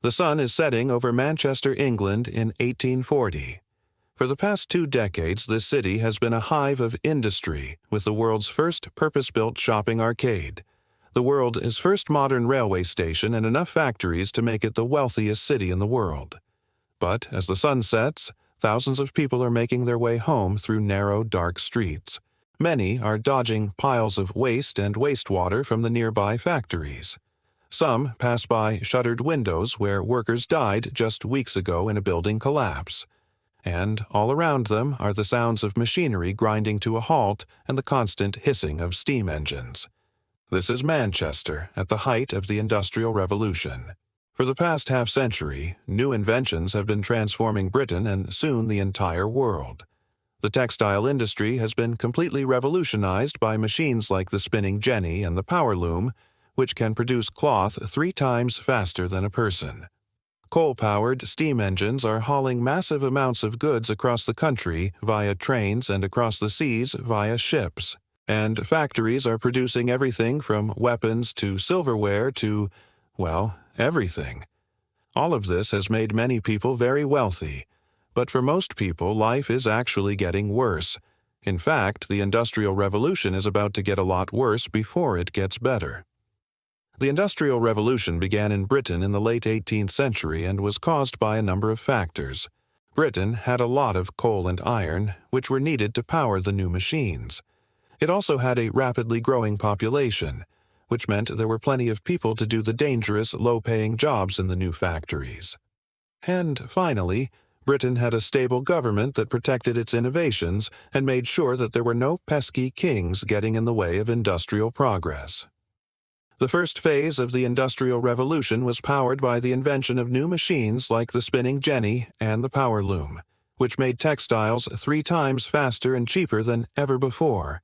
The sun is setting over Manchester, England in 1840. For the past 2 decades, this city has been a hive of industry with the world's first purpose-built shopping arcade, the world's first modern railway station, and enough factories to make it the wealthiest city in the world. But as the sun sets, thousands of people are making their way home through narrow, dark streets. Many are dodging piles of waste and wastewater from the nearby factories. Some pass by shuttered windows where workers died just weeks ago in a building collapse. And all around them are the sounds of machinery grinding to a halt and the constant hissing of steam engines. This is Manchester at the height of the Industrial Revolution. For the past half-century, new inventions have been transforming Britain and soon the entire world. The textile industry has been completely revolutionized by machines like the spinning jenny and the power loom, which can produce cloth 3 times faster than a person. Coal-powered steam engines are hauling massive amounts of goods across the country via trains and across the seas via ships. And factories are producing everything from weapons to silverware to, well, everything. All of this has made many people very wealthy. But for most people, life is actually getting worse. In fact, the Industrial Revolution is about to get a lot worse before it gets better. The Industrial Revolution began in Britain in the late 18th century and was caused by a number of factors. Britain had a lot of coal and iron, which were needed to power the new machines. It also had a rapidly growing population, which meant there were plenty of people to do the dangerous, low-paying jobs in the new factories. And finally, Britain had a stable government that protected its innovations and made sure that there were no pesky kings getting in the way of industrial progress. The first phase of the Industrial Revolution was powered by the invention of new machines like the spinning jenny and the power loom, which made textiles 3 times faster and cheaper than ever before.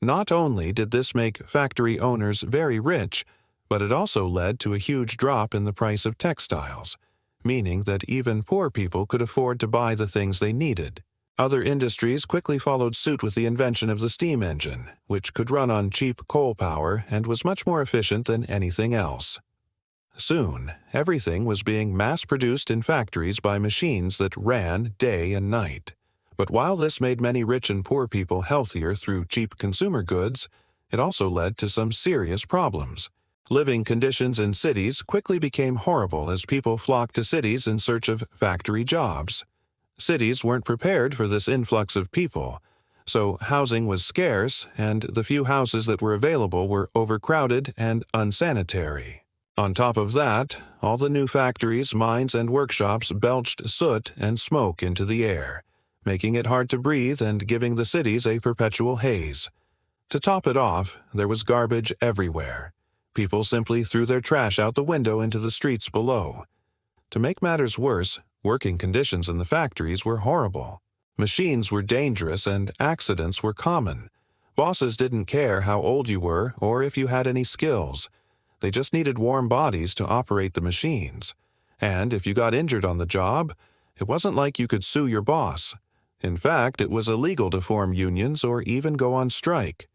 Not only did this make factory owners very rich, but it also led to a huge drop in the price of textiles, meaning that even poor people could afford to buy the things they needed. Other industries quickly followed suit with the invention of the steam engine, which could run on cheap coal power and was much more efficient than anything else. Soon, everything was being mass-produced in factories by machines that ran day and night. But while this made many rich and poor people healthier through cheap consumer goods, it also led to some serious problems. Living conditions in cities quickly became horrible as people flocked to cities in search of factory jobs. Cities weren't prepared for this influx of people, so housing was scarce, and the few houses that were available were overcrowded and unsanitary. On top of that, all the new factories, mines, and workshops belched soot and smoke into the air, making it hard to breathe and giving the cities a perpetual haze. To top it off, there was garbage everywhere. People simply threw their trash out the window into the streets below. To make matters worse, working conditions in the factories were horrible. Machines were dangerous and accidents were common. Bosses didn't care how old you were or if you had any skills. They just needed warm bodies to operate the machines. And if you got injured on the job, it wasn't like you could sue your boss. In fact, it was illegal to form unions or even go on strike.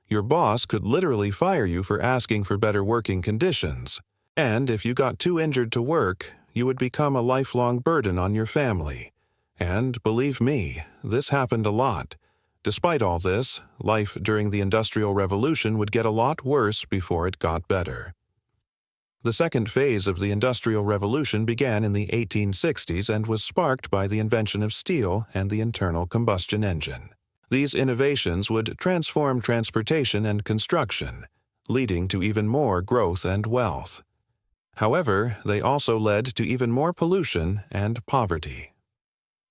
Your boss could literally fire you for asking for better working conditions. And if you got too injured to work, you would become a lifelong burden on your family. And believe me, this happened a lot. Despite all this, life during the Industrial Revolution would get a lot worse before it got better. The second phase of the Industrial Revolution began in the 1860s and was sparked by the invention of steel and the internal combustion engine. These innovations would transform transportation and construction, leading to even more growth and wealth. However, they also led to even more pollution and poverty.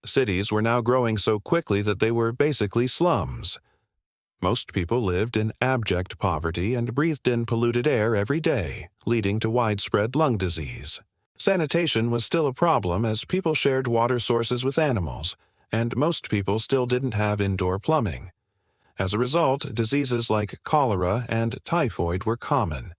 Cities were now growing so quickly that they were basically slums. Most people lived in abject poverty and breathed in polluted air every day, leading to widespread lung disease. Sanitation was still a problem as people shared water sources with animals, and most people still didn't have indoor plumbing. As a result, diseases like cholera and typhoid were common.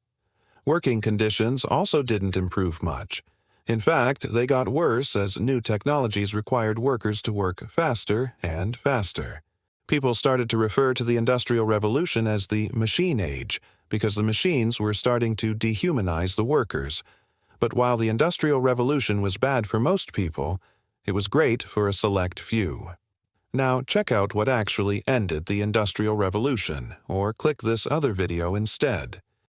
Working conditions also didn't improve much. In fact, they got worse as new technologies required workers to work faster and faster. People started to refer to the Industrial Revolution as the machine age because the machines were starting to dehumanize the workers. But while the Industrial Revolution was bad for most people, it was great for a select few. Now check out what actually ended the Industrial Revolution, or click this other video instead.